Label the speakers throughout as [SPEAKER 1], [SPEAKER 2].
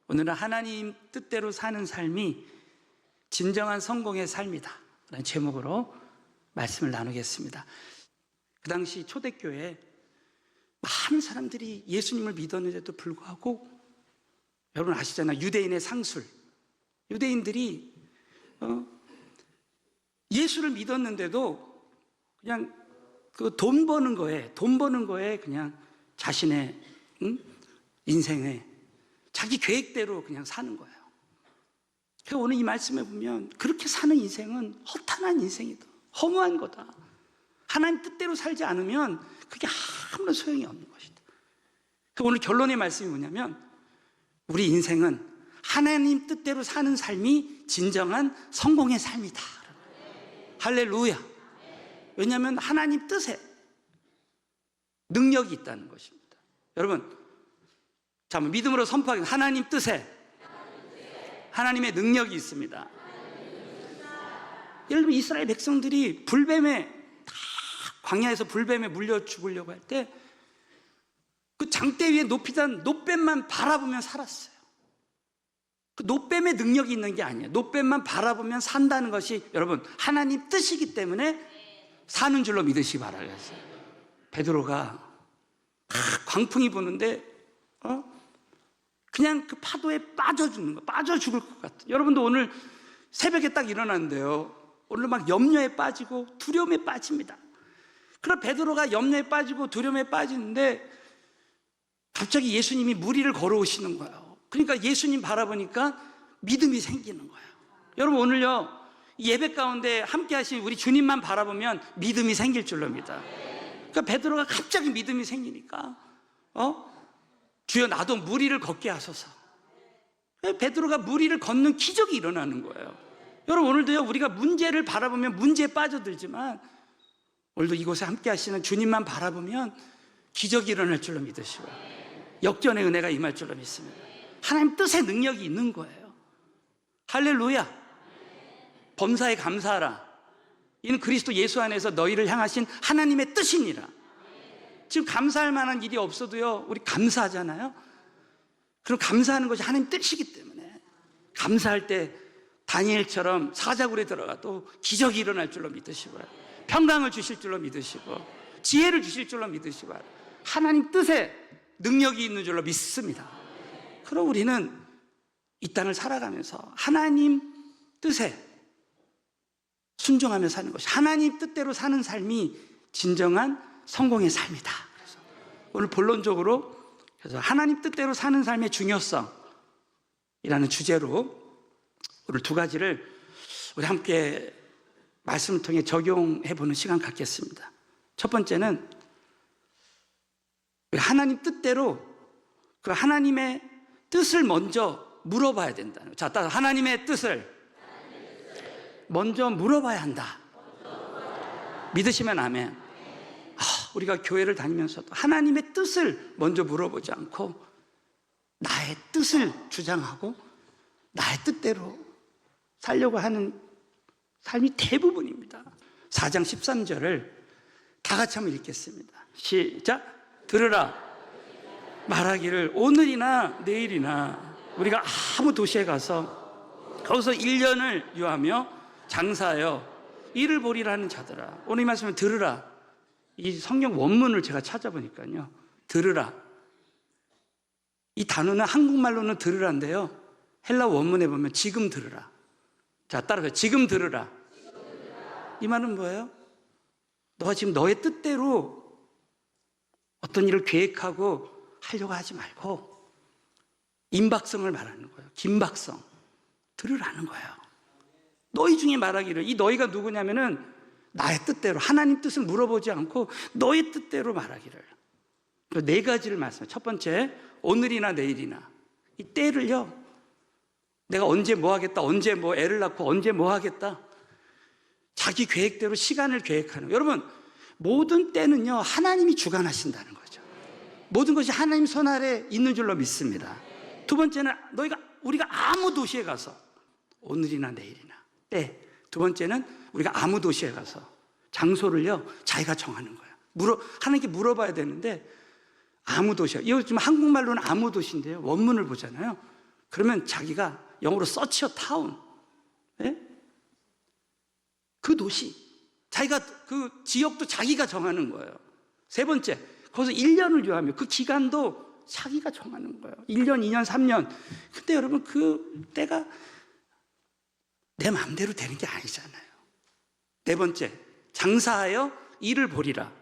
[SPEAKER 1] 오늘은 하나님 뜻대로 사는 삶이 진정한 성공의 삶이다 라는 제목으로 말씀을 나누겠습니다. 그 당시 초대교회에 많은 사람들이 예수님을 믿었는데도 불구하고, 여러분 아시잖아요, 유대인의 상술, 유대인들이 예수를 믿었는데도 그냥 그 돈 버는 거에 그냥 자신의 인생에 자기 계획대로 그냥 사는 거예요. 그래서 오늘 이 말씀에 보면 그렇게 사는 인생은 허탄한 인생이다, 허무한 거다. 하나님 뜻대로 살지 않으면 그게 아무런 소용이 없는 것이다. 그래서 오늘 결론의 말씀이 뭐냐면, 우리 인생은 하나님 뜻대로 사는 삶이 진정한 성공의 삶이다. 할렐루야. 왜냐하면 하나님 뜻에 능력이 있다는 것입니다. 여러분, 자, 믿음으로 선포하겠습니다. 하나님 뜻에 하나님의 능력이 있습니다. 예를 들면 이스라엘 백성들이 불뱀에 다 광야에서 불뱀에 물려 죽으려고 할 때 그 장대 위에 높이던 놋뱀만 바라보면 살았어요. 그 놋뱀의 능력이 있는 게 아니에요. 놋뱀만 바라보면 산다는 것이 여러분 하나님 뜻이기 때문에 사는 줄로 믿으시기 바라겠어요. 베드로가 광풍이 부는데 그냥 그 파도에 빠져 죽는 거, 빠져 죽을 것 같아요. 여러분도 오늘 새벽에 딱 일어났는데요, 오늘 막 염려에 빠지고 두려움에 빠집니다. 그럼 베드로가 염려에 빠지고 두려움에 빠지는데 갑자기 예수님이 물 위를 걸어오시는 거예요. 그러니까 예수님 바라보니까 믿음이 생기는 거예요. 여러분 오늘요, 예배 가운데 함께 하신 우리 주님만 바라보면 믿음이 생길 줄로 믿어요. 그러니까 베드로가 갑자기 믿음이 생기니까 주여 나도 물 위를 걷게 하소서. 베드로가 물 위를 걷는 기적이 일어나는 거예요. 여러분 오늘도요, 우리가 문제를 바라보면 문제에 빠져들지만 오늘도 이곳에 함께 하시는 주님만 바라보면 기적이 일어날 줄로 믿으시고요, 역전의 은혜가 임할 줄로 믿습니다. 하나님 뜻의 능력이 있는 거예요. 할렐루야. 범사에 감사하라. 이는 그리스도 예수 안에서 너희를 향하신 하나님의 뜻이니라. 지금 감사할 만한 일이 없어도요, 우리 감사하잖아요. 그럼 감사하는 것이 하나님 뜻이기 때문에 감사할 때 다니엘처럼 사자굴에 들어가도 기적이 일어날 줄로 믿으시고요, 평강을 주실 줄로 믿으시고 지혜를 주실 줄로 믿으시고 하나님 뜻에 능력이 있는 줄로 믿습니다. 그럼 우리는 이 땅을 살아가면서 하나님 뜻에 순종하며 사는 것이, 하나님 뜻대로 사는 삶이 진정한 성공의 삶이다. 그래서 오늘 본론적으로 그래서 하나님 뜻대로 사는 삶의 중요성이라는 주제로 오늘 두 가지를 우리 함께 말씀을 통해 적용해 보는 시간 갖겠습니다. 첫 번째는 하나님 뜻대로 그 하나님의 뜻을 먼저 물어봐야 된다는 거예요. 자, 따라서 하나님의 뜻을 먼저 물어봐야 한다. 믿으시면 아멘. 우리가 교회를 다니면서도 하나님의 뜻을 먼저 물어보지 않고 나의 뜻을 주장하고 나의 뜻대로 살려고 하는 삶이 대부분입니다. 4장 13절을 다 같이 한번 읽겠습니다. 시작. 들으라. 말하기를 오늘이나 내일이나 우리가 아무 도시에 가서 거기서 1년을 유하며 장사하여 일을 보리라는 자들아. 오늘 이 말씀을 들으라. 이 성경 원문을 제가 찾아보니까요, 들으라, 이 단어는 한국말로는 들으라인데요, 헬라 원문에 보면 지금 들으라. 자, 따라서 지금 들으라. 이 말은 뭐예요? 너가 지금 너의 뜻대로 어떤 일을 계획하고 하려고 하지 말고 임박성을 말하는 거예요. 김박성. 들으라는 거예요. 너희 중에 말하기를, 이 너희가 누구냐면은 나의 뜻대로, 하나님 뜻을 물어보지 않고 너의 뜻대로 말하기를. 그 네 가지를 말씀해요. 첫 번째, 오늘이나 내일이나. 이 때를요, 내가 언제 뭐 하겠다, 언제 뭐 애를 낳고 언제 뭐 하겠다, 자기 계획대로 시간을 계획하는. 여러분, 모든 때는요, 하나님이 주관하신다는 거죠. 모든 것이 하나님 손 아래 있는 줄로 믿습니다. 두 번째는 우리가 아무 도시에 가서, 오늘이나 내일이나 때. 두 번째는 우리가 아무 도시에 가서 장소를요, 자기가 정하는 거예요. 하나님께 물어봐야 되는데 아무 도시야. 이거 지금 한국말로는 아무 도시인데요, 원문을 보잖아요. 그러면 자기가 영어로 search a town, 예? 그 도시, 자기가 그 지역도 자기가 정하는 거예요. 세 번째, 거기서 1년을 요하며 그 기간도 자기가 정하는 거예요. 1년, 2년, 3년. 근데 여러분 그 때가 내 마음대로 되는 게 아니잖아요. 네 번째, 장사하여 이를 보리라.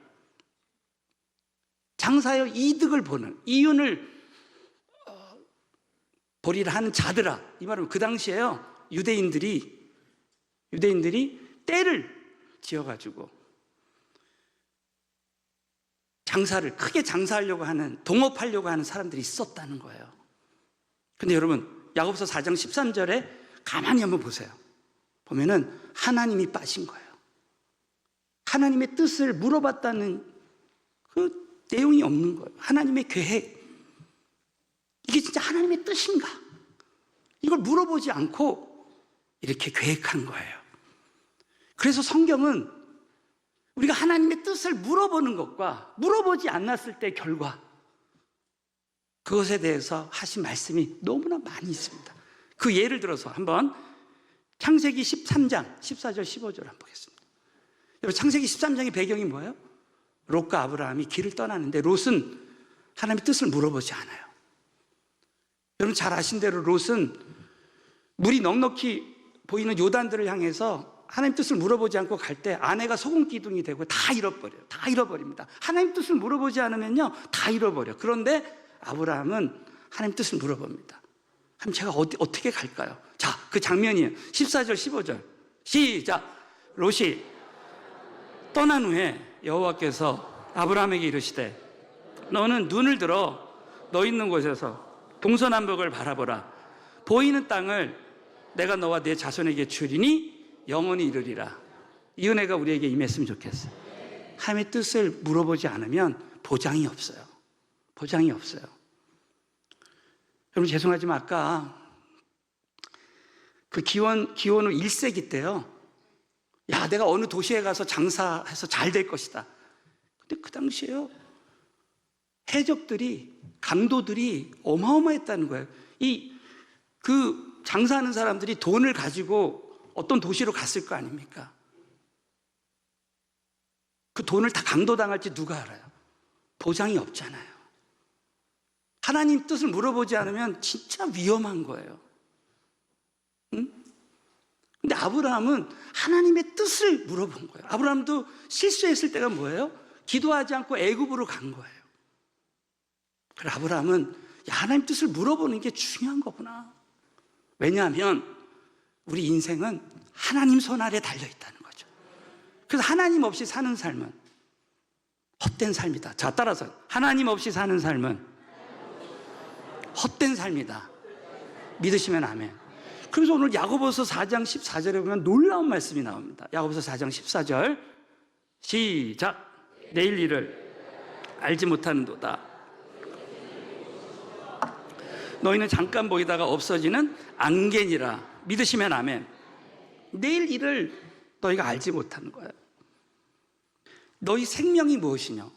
[SPEAKER 1] 장사하여 이득을 보는, 이윤을 보리라 하는 자들아. 이 말은 그 당시에요, 유대인들이 때를 지어가지고 장사를 크게 장사하려고 하는, 동업하려고 하는 사람들이 있었다는 거예요. 근데 여러분 야고보서 4장 13절에 가만히 한번 보세요. 보면은 하나님이 빠진 거예요. 하나님의 뜻을 물어봤다는 그 내용이 없는 거예요. 하나님의 계획, 이게 진짜 하나님의 뜻인가? 이걸 물어보지 않고 이렇게 계획한 거예요. 그래서 성경은 우리가 하나님의 뜻을 물어보는 것과 물어보지 않았을 때 결과, 그것에 대해서 하신 말씀이 너무나 많이 있습니다. 그 예를 들어서 한번 창세기 13장 14절 15절 한번 보겠습니다. 여러분 창세기 13장의 배경이 뭐예요? 롯과 아브라함이 길을 떠나는데 롯은 하나님의 뜻을 물어보지 않아요. 여러분 잘 아신 대로 롯은 물이 넉넉히 보이는 요단들을 향해서 하나님 뜻을 물어보지 않고 갈 때 아내가 소금 기둥이 되고 다 잃어버려요. 다 잃어버립니다. 하나님 뜻을 물어보지 않으면요 다 잃어버려. 그런데 아브라함은 하나님 뜻을 물어봅니다. 그럼 제가 어떻게 갈까요? 자, 그 장면이에요. 14절 15절 시작. 롯이 떠난 후에 여호와께서 아브라함에게 이르시되 너는 눈을 들어 너 있는 곳에서 동서남북을 바라보라. 보이는 땅을 내가 너와 네 자손에게 주리니 영원히 이르리라. 이 은혜가 우리에게 임했으면 좋겠어요. 하나님의 뜻을 물어보지 않으면 보장이 없어요. 보장이 없어요. 여러분 죄송하지만 아까 그 기원 후 1세기 때요, 야 내가 어느 도시에 가서 장사해서 잘 될 것이다. 근데 그 당시에요 해적들이, 강도들이 어마어마했다는 거예요. 그 장사하는 사람들이 돈을 가지고 어떤 도시로 갔을 거 아닙니까? 그 돈을 다 강도당할지 누가 알아요? 보장이 없잖아요. 하나님 뜻을 물어보지 않으면 진짜 위험한 거예요. 응? 근데 아브라함은 하나님의 뜻을 물어본 거예요. 아브라함도 실수했을 때가 뭐예요? 기도하지 않고 애굽으로 간 거예요. 그래서 아브라함은 야, 하나님 뜻을 물어보는 게 중요한 거구나. 왜냐하면 우리 인생은 하나님 손 아래 달려있다는 거죠. 그래서 하나님 없이 사는 삶은 헛된 삶이다. 자, 따라서 하나님 없이 사는 삶은 헛된 삶이다. 믿으시면 아멘. 그래서 오늘 야고보서 4장 14절에 보면 놀라운 말씀이 나옵니다. 야고보서 4장 14절 시작. 내일 일을 알지 못하는도다. 너희는 잠깐 보이다가 없어지는 안개니라. 믿으시면 아멘. 내일 일을 너희가 알지 못하는 거예요. 너희 생명이 무엇이냐?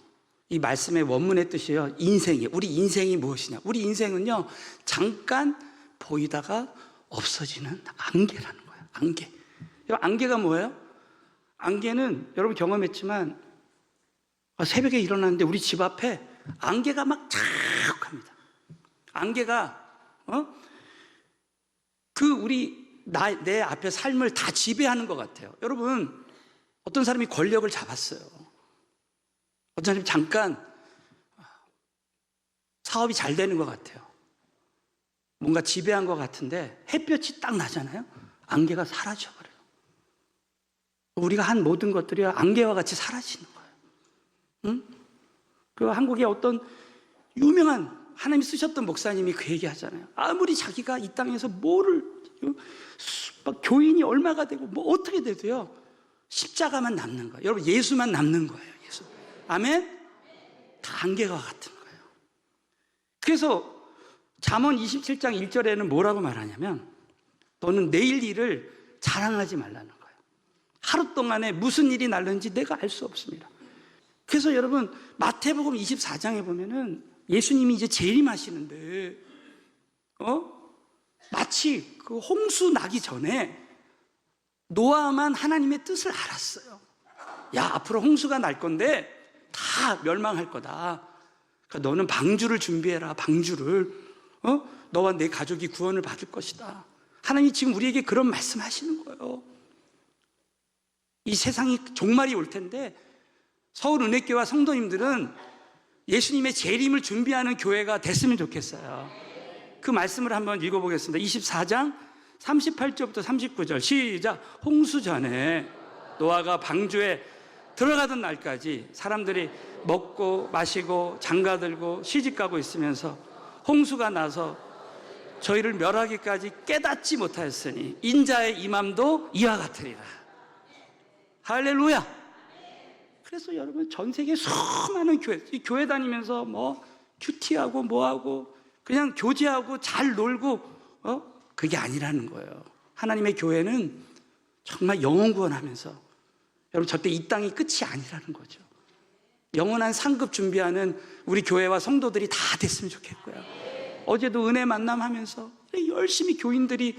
[SPEAKER 1] 이 말씀의 원문의 뜻이요, 인생이, 우리 인생이 무엇이냐? 우리 인생은요 잠깐 보이다가 없어지는 안개라는 거예요. 안개. 안개가 뭐예요? 안개는 여러분 경험했지만 새벽에 일어났는데 우리 집 앞에 안개가 막 쫙합니다. 안개가 내 앞에 삶을 다 지배하는 것 같아요. 여러분 어떤 사람이 권력을 잡았어요. 어떤 사람이 잠깐 사업이 잘 되는 것 같아요. 뭔가 지배한 것 같은데 햇볕이 딱 나잖아요. 안개가 사라져버려요. 우리가 한 모든 것들이 안개와 같이 사라지는 거예요. 응? 그 한국의 어떤 유명한 하나님이 쓰셨던 목사님이 그 얘기 하잖아요. 아무리 자기가 이 땅에서 교인이 얼마가 되고 뭐 어떻게 돼도요 십자가만 남는 거예요. 여러분 예수만 남는 거예요. 예수. 아멘? 다 안개와 같은 거예요. 그래서 잠언 27장 1절에는 뭐라고 말하냐면 너는 내일 일을 자랑하지 말라는 거예요. 하루 동안에 무슨 일이 날는지 내가 알 수 없습니다. 그래서 여러분 마태복음 24장에 보면은 예수님이 이제 재림하시는데 마치 그 홍수 나기 전에 노아만 하나님의 뜻을 알았어요. 야, 앞으로 홍수가 날 건데 다 멸망할 거다. 그러니까 너는 방주를 준비해라. 방주를. 너와 내 가족이 구원을 받을 것이다. 하나님이 지금 우리에게 그런 말씀하시는 거예요. 이 세상이 종말이 올 텐데 서울은혜교회와 성도님들은 예수님의 재림을 준비하는 교회가 됐으면 좋겠어요. 그 말씀을 한번 읽어보겠습니다. 24장 38절부터 39절 시작. 홍수 전에 노아가 방주에 들어가던 날까지 사람들이 먹고 마시고 장가들고 시집가고 있으면서 홍수가 나서 저희를 멸하기까지 깨닫지 못하였으니 인자의 임함도 이와 같으리라. 할렐루야. 그래서 여러분 전 세계 수많은 교회 다니면서 뭐 큐티하고 뭐하고 그냥 교제하고 잘 놀고 그게 아니라는 거예요. 하나님의 교회는 정말 영혼 구원하면서 여러분 절대 이 땅이 끝이 아니라는 거죠. 영원한 상급 준비하는 우리 교회와 성도들이 다 됐으면 좋겠고요. 어제도 은혜 만남하면서 열심히 교인들이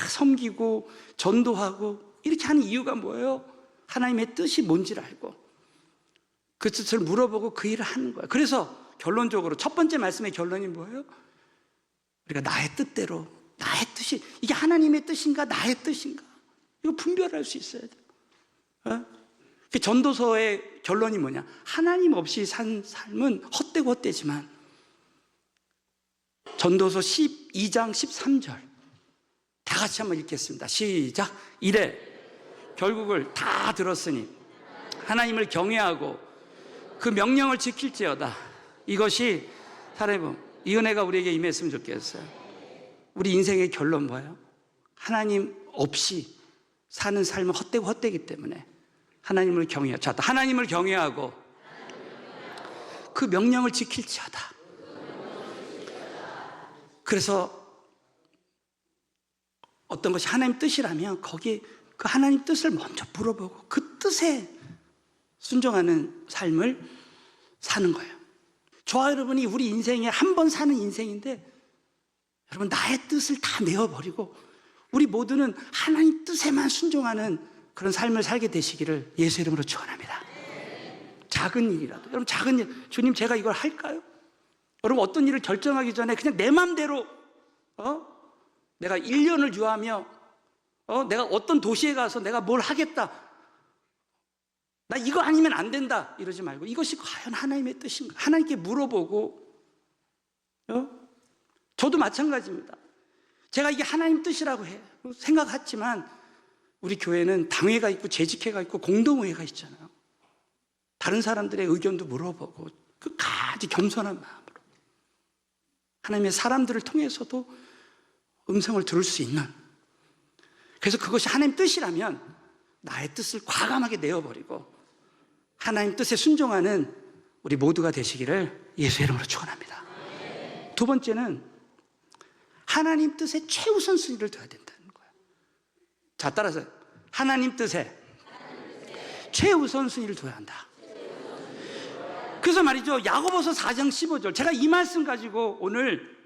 [SPEAKER 1] 섬기고 전도하고 이렇게 하는 이유가 뭐예요? 하나님의 뜻이 뭔지를 알고 그 뜻을 물어보고 그 일을 하는 거예요. 그래서 결론적으로 첫 번째 말씀의 결론이 뭐예요? 우리가 나의 뜻대로, 나의 뜻이 이게 하나님의 뜻인가 나의 뜻인가 이거 분별할 수 있어야 돼요. 그 전도서의 결론이 뭐냐? 하나님 없이 산 삶은 헛되고 헛되지만 전도서 12장 13절 다 같이 한번 읽겠습니다. 시작. 이래 결국을 다 들었으니 하나님을 경외하고 그 명령을 지킬지어다. 이것이 사람의 이 은혜가 우리에게 임했으면 좋겠어요. 우리 인생의 결론 뭐예요? 하나님 없이 사는 삶은 헛되고 헛되기 때문에 하나님을 경외하고, 자, 하나님을 경외하고 그 명령을 지킬지어다. 그래서 어떤 것이 하나님 뜻이라면 거기에 그 하나님 뜻을 먼저 물어보고 그 뜻에 순종하는 삶을 사는 거예요. 저와 여러분이 우리 인생에 한 번 사는 인생인데 여러분 나의 뜻을 다 내어버리고 우리 모두는 하나님 뜻에만 순종하는 그런 삶을 살게 되시기를 예수 이름으로 축원합니다. 작은 일이라도 여러분 작은 일 주님 제가 이걸 할까요? 여러분 어떤 일을 결정하기 전에 그냥 내 맘대로 내가 1년을 유하며 내가 어떤 도시에 가서 내가 뭘 하겠다 나 이거 아니면 안 된다 이러지 말고 이것이 과연 하나님의 뜻인가 하나님께 물어보고 저도 마찬가지입니다. 제가 이게 하나님 뜻이라고 생각했지만 우리 교회는 당회가 있고 재직회가 있고 공동회가 있잖아요. 다른 사람들의 의견도 물어보고 끝까지 겸손한 마음으로 하나님의 사람들을 통해서도 음성을 들을 수 있는 그래서 그것이 하나님 뜻이라면 나의 뜻을 과감하게 내어버리고 하나님 뜻에 순종하는 우리 모두가 되시기를 예수 이름으로 축원합니다. 두 번째는 하나님 뜻에 최우선순위를 둬야 된다는 거예요. 자, 따라서 하나님 뜻에 최우선순위를 둬야 한다. 그래서 말이죠, 야고보서 4장 15절 제가 이 말씀 가지고 오늘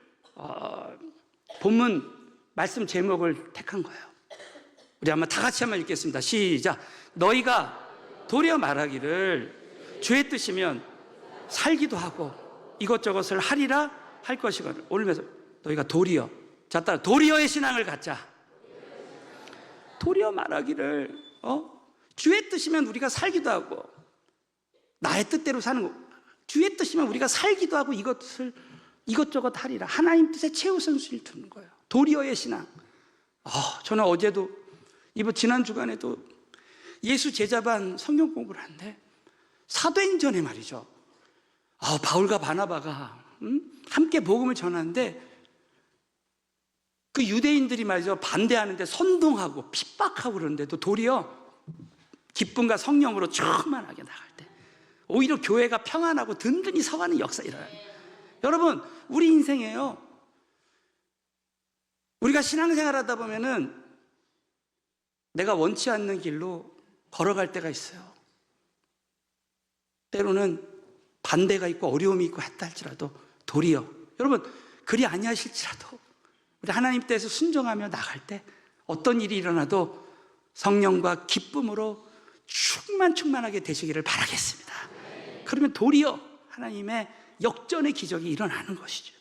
[SPEAKER 1] 본문 말씀 제목을 택한 거예요. 우리 한번 다 같이 한번 읽겠습니다. 시작. 너희가 도리어 말하기를 주의 뜻이면 살기도 하고 이것저것을 하리라 할 것이거늘 오늘면서 너희가 도리어 자 따라 도리어의 신앙을 갖자. 도리어 말하기를 주의 뜻이면 우리가 살기도 하고 나의 뜻대로 사는 거 주의 뜻이면 우리가 살기도 하고 이것저것 하리라 하나님 뜻에 최우선순위를 두는 거예요. 도리어의 신앙. 저는 어제도 이번 지난 주간에도 예수 제자반 성경 공부를 하는데 사도행전에 말이죠. 바울과 바나바가 함께 복음을 전하는데 그 유대인들이 말이죠 반대하는데 선동하고 핍박하고 그러는데도 도리어 기쁨과 성령으로 충만하게 나갈 때 오히려 교회가 평안하고 든든히 서가는 역사가 일어나요. 여러분 우리 인생에요 우리가 신앙생활 하다 보면은 내가 원치 않는 길로 걸어갈 때가 있어요. 때로는 반대가 있고 어려움이 있고 했다 할지라도 도리어 여러분 그리 아니하실지라도 우리 하나님 뜻에서 순종하며 나갈 때 어떤 일이 일어나도 성령과 기쁨으로 충만하게 되시기를 바라겠습니다. 그러면 도리어 하나님의 역전의 기적이 일어나는 것이죠.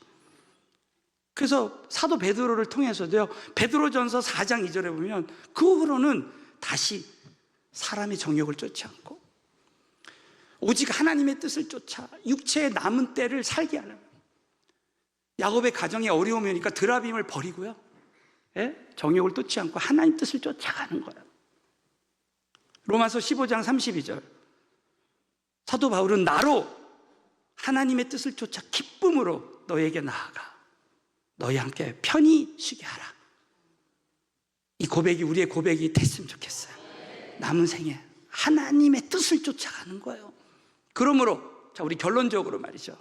[SPEAKER 1] 그래서 사도 베드로를 통해서도요, 베드로전서 4장 2절에 보면 그 후로는 다시 사람의 정욕을 쫓지 않고 오직 하나님의 뜻을 쫓아 육체의 남은 때를 살게 하는, 야곱의 가정에 어려움이 오니까 드라빔을 버리고요, 정욕을 쫓지 않고 하나님 뜻을 쫓아가는 거예요. 로마서 15장 32절, 사도 바울은 나로 하나님의 뜻을 쫓아 기쁨으로 너에게 나아가 너희 함께 편히 쉬게 하라. 이 고백이 우리의 고백이 됐으면 좋겠어요. 남은 생에 하나님의 뜻을 쫓아가는 거예요. 그러므로 자, 우리 결론적으로 말이죠,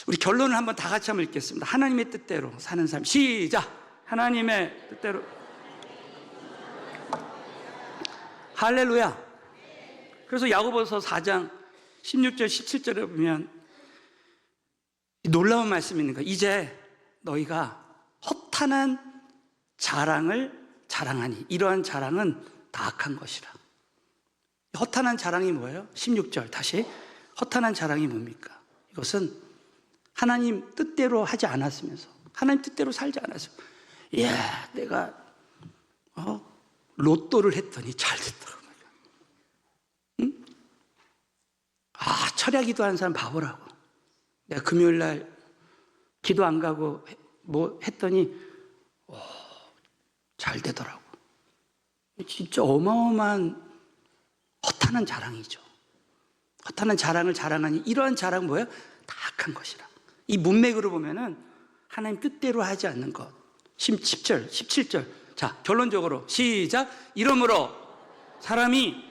[SPEAKER 1] 우리 결론을 한번 다 같이 한번 읽겠습니다. 하나님의 뜻대로 사는 삶. 시작. 하나님의 뜻대로. 할렐루야. 그래서 야고보서 4장 16절 17절에 보면 놀라운 말씀이 있는 거예요. 이제 너희가 허탄한 자랑을 자랑하니 이러한 자랑은 다 악한 것이라. 허탄한 자랑이 뭐예요? 16절 다시. 허탄한 자랑이 뭡니까? 이것은 하나님 뜻대로 하지 않았으면서, 하나님 뜻대로 살지 않았어요. 이야, 내가 로또를 했더니 잘 됐더라고요. 응? 아, 철야 기도하는 사람 바보라고. 내가 금요일날 기도 안 가고 뭐 했더니 잘 되더라고. 진짜 어마어마한 허탄한 자랑이죠. 허탄한 자랑을 자랑하니 이러한 자랑은 뭐예요? 다 악한 것이라. 이 문맥으로 보면은 하나님 뜻대로 하지 않는 것. 10절, 17절. 자, 결론적으로 시작. 이러므로 사람이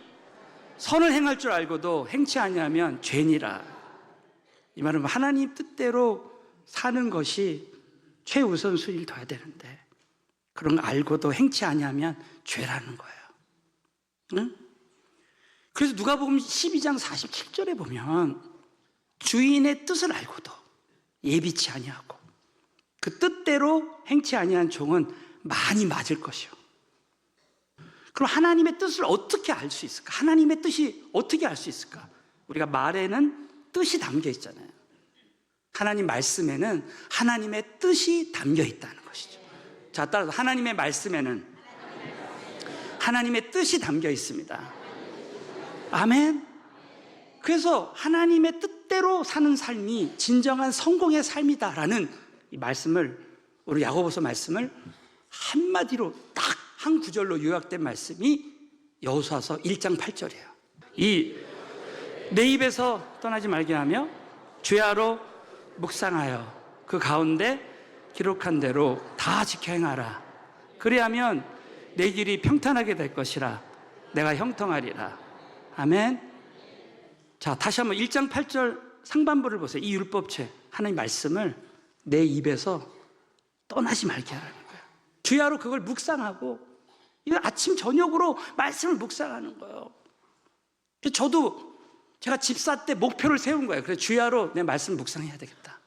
[SPEAKER 1] 선을 행할 줄 알고도 행치 아니하면 죄니라. 이 말은 하나님 뜻대로 사는 것이 최우선순위를 둬야 되는데 그런 거 알고도 행치 아니하면 죄라는 거예요. 응? 그래서 누가복음 12장 47절에 보면 주인의 뜻을 알고도 예비치 아니하고 그 뜻대로 행치 아니한 종은 많이 맞을 것이요. 그럼 하나님의 뜻을 어떻게 알 수 있을까? 하나님의 뜻이 어떻게 알 수 있을까? 우리가 말에는 뜻이 담겨 있잖아요. 하나님 말씀에는 하나님의 뜻이 담겨 있다는 것이죠. 자, 따라서 하나님의 말씀에는 하나님의 뜻이 담겨 있습니다. 아멘. 그래서 하나님의 뜻대로 사는 삶이 진정한 성공의 삶이다라는 이 말씀을, 우리 야고보서 말씀을 한마디로 딱 한 구절로 요약된 말씀이 여호수아서 1장 8절이에요. 이 내 입에서 떠나지 말게 하며 주야로 묵상하여 그 가운데 기록한 대로 다 지켜 행하라. 그리하면 내 길이 평탄하게 될 것이라. 내가 형통하리라. 아멘. 자, 다시 한번 1장 8절 상반부를 보세요. 이 율법책 하나님 말씀을 내 입에서 떠나지 말게 하라는 거예요. 주야로 그걸 묵상하고, 이거 아침 저녁으로 말씀을 묵상하는 거예요. 저도 제가 집사 때 목표를 세운 거예요. 그래서 주야로 내 말씀 묵상해야 되겠다.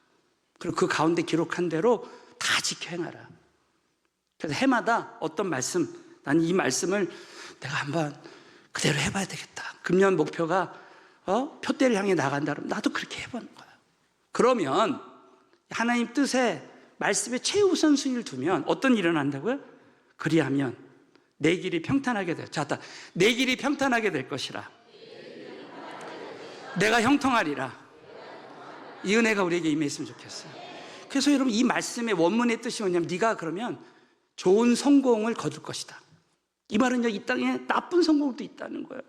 [SPEAKER 1] 그리고 그 가운데 기록한 대로 다 지켜 행하라. 그래서 해마다 어떤 말씀, 난 이 말씀을 내가 한번 그대로 해봐야 되겠다. 금년 목표가 표대를 향해 나간다 그러면 나도 그렇게 해보는 거예요. 그러면 하나님 뜻에 말씀에 최우선순위를 두면 어떤 일이 일어난다고요? 그리하면 내 길이 평탄하게 될, 자, 내 길이 평탄하게 될 것이라. 내가 형통하리라. 이 은혜가 우리에게 임했으면 좋겠어요. 그래서 여러분, 이 말씀의 원문의 뜻이 뭐냐면 네가 그러면 좋은 성공을 거둘 것이다. 이 말은요, 이 땅에 나쁜 성공도 있다는 거예요.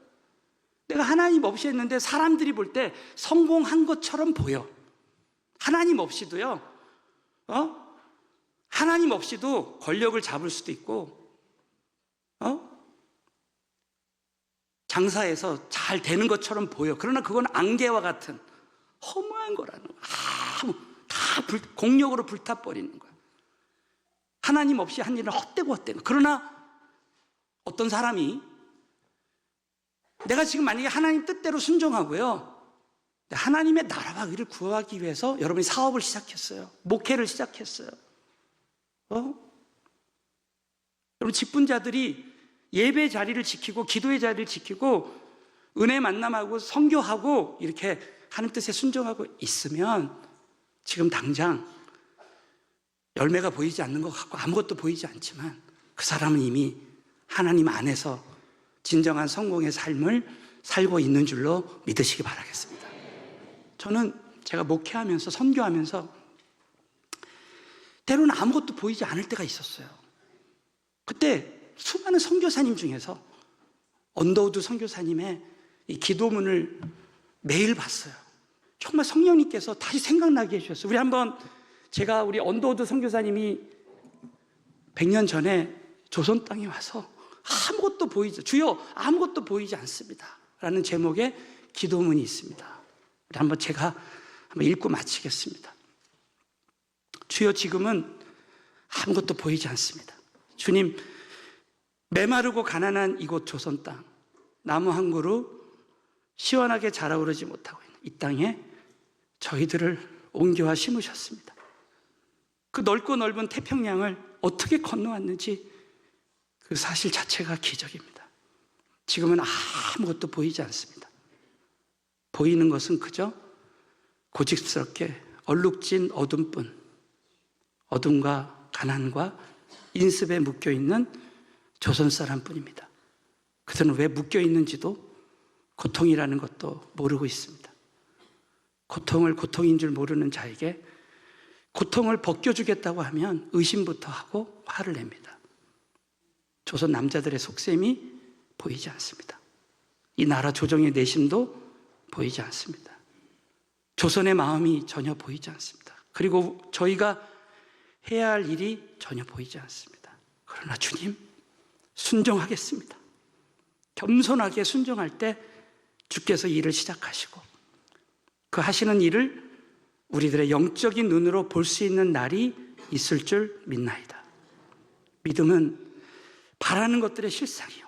[SPEAKER 1] 내가 하나님 없이 했는데 사람들이 볼 때 성공한 것처럼 보여. 하나님 없이도요, 하나님 없이도 권력을 잡을 수도 있고, 장사에서 잘 되는 것처럼 보여. 그러나 그건 안개와 같은 허무한 거라는 거야. 다 공력으로 불타버리는 거야. 하나님 없이 한 일은 헛되고 헛된 거. 그러나 어떤 사람이 내가 지금 만약에 하나님 뜻대로 순종하고요, 하나님의 나라와 의를 구하기 위해서 여러분이 사업을 시작했어요. 목회를 시작했어요. 여러분, 직분자들이 예배 자리를 지키고 기도의 자리를 지키고 은혜 만남하고 선교하고 이렇게 하나님 뜻에 순종하고 있으면 지금 당장 열매가 보이지 않는 것 같고 아무것도 보이지 않지만 그 사람은 이미 하나님 안에서 진정한 성공의 삶을 살고 있는 줄로 믿으시기 바라겠습니다. 저는 제가 목회하면서 선교하면서 때로는 아무것도 보이지 않을 때가 있었어요. 그때 수많은 선교사님 중에서 언더우드 선교사님의 이 기도문을 매일 봤어요. 정말 성령님께서 다시 생각나게 해주셨어요. 우리 언더우드 선교사님이 100년 전에 조선 땅에 와서 아무것도 보이지, 주여 아무것도 보이지 않습니다 라는 제목의 기도문이 있습니다. 제가 한번 읽고 마치겠습니다. 주여, 지금은 아무것도 보이지 않습니다. 주님, 메마르고 가난한 이곳 조선 땅, 나무 한 그루 시원하게 자라오르지 못하고 있는 이 땅에 저희들을 옮겨와 심으셨습니다. 그 넓고 넓은 태평양을 어떻게 건너왔는지 그 사실 자체가 기적입니다. 지금은 아무것도 보이지 않습니다. 보이는 것은 그저 고집스럽게 얼룩진 어둠뿐, 어둠과 가난과 인습에 묶여있는 조선 사람뿐입니다. 그들은 왜 묶여있는지도 고통이라는 것도 모르고 있습니다. 고통을 고통인 줄 모르는 자에게 고통을 벗겨주겠다고 하면 의심부터 하고 화를 냅니다. 조선 남자들의 속셈이 보이지 않습니다. 이 나라 조정의 내심도 보이지 않습니다. 조선의 마음이 전혀 보이지 않습니다. 그리고 저희가 해야 할 일이 전혀 보이지 않습니다. 그러나 주님, 순종하겠습니다. 겸손하게 순종할 때 주께서 일을 시작하시고 그 하시는 일을 우리들의 영적인 눈으로 볼 수 있는 날이 있을 줄 믿나이다. 믿음은 바라는 것들의 실상이요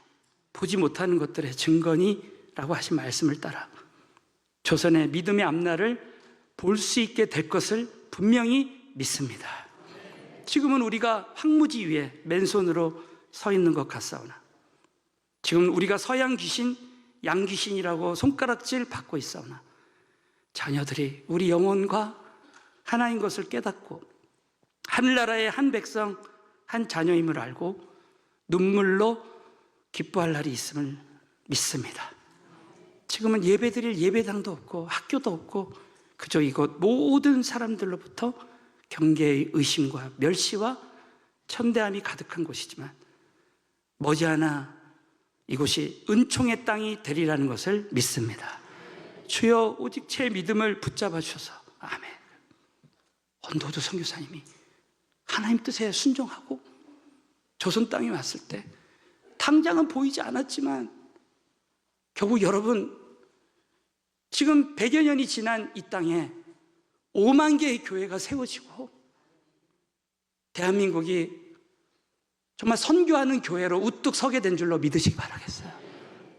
[SPEAKER 1] 보지 못하는 것들의 증거니라고 하신 말씀을 따라 조선의 믿음의 앞날을 볼 수 있게 될 것을 분명히 믿습니다. 지금은 우리가 황무지 위에 맨손으로 서 있는 것 같사오나 지금 우리가 서양 귀신, 양 귀신이라고 손가락질 받고 있사오나 자녀들이 우리 영혼과 하나인 것을 깨닫고 하늘나라의 한 백성, 한 자녀임을 알고 눈물로 기뻐할 날이 있음을 믿습니다. 지금은 예배드릴 예배당도 없고 학교도 없고 그저 이곳 모든 사람들로부터 경계의 의심과 멸시와 천대함이 가득한 곳이지만 머지않아 이곳이 은총의 땅이 되리라는 것을 믿습니다. 주여, 오직 제 믿음을 붙잡아 주셔서 아멘. 언더우드 선교사님이 하나님 뜻에 순종하고 조선 땅에 왔을 때 당장은 보이지 않았지만 결국 여러분, 지금 100여 년이 지난 이 땅에 5만 개의 교회가 세워지고 대한민국이 정말 선교하는 교회로 우뚝 서게 된 줄로 믿으시기 바라겠어요.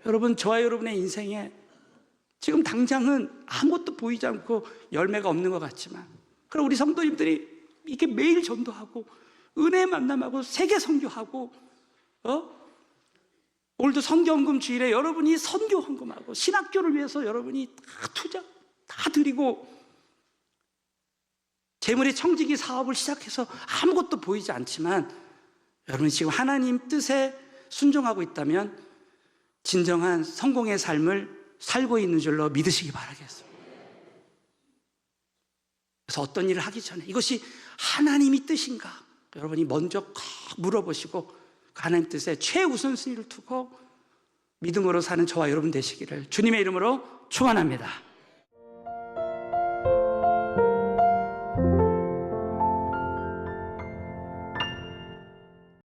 [SPEAKER 1] 여러분, 저와 여러분의 인생에 지금 당장은 아무것도 보이지 않고 열매가 없는 것 같지만 그럼 우리 성도님들이 이렇게 매일 전도하고 은혜 만남하고 세계 선교하고 오늘도 선교헌금 주일에 여러분이 선교헌금하고 신학교를 위해서 여러분이 다 투자 다 드리고 재물의 청지기 사업을 시작해서 아무것도 보이지 않지만 여러분 지금 하나님 뜻에 순종하고 있다면 진정한 성공의 삶을 살고 있는 줄로 믿으시기 바라겠습니다. 그래서 어떤 일을 하기 전에 이것이 하나님의 뜻인가 여러분이 먼저 꼭 물어보시고 하나님 뜻에 최우선순위를 두고 믿음으로 사는 저와 여러분 되시기를 주님의 이름으로 축원합니다.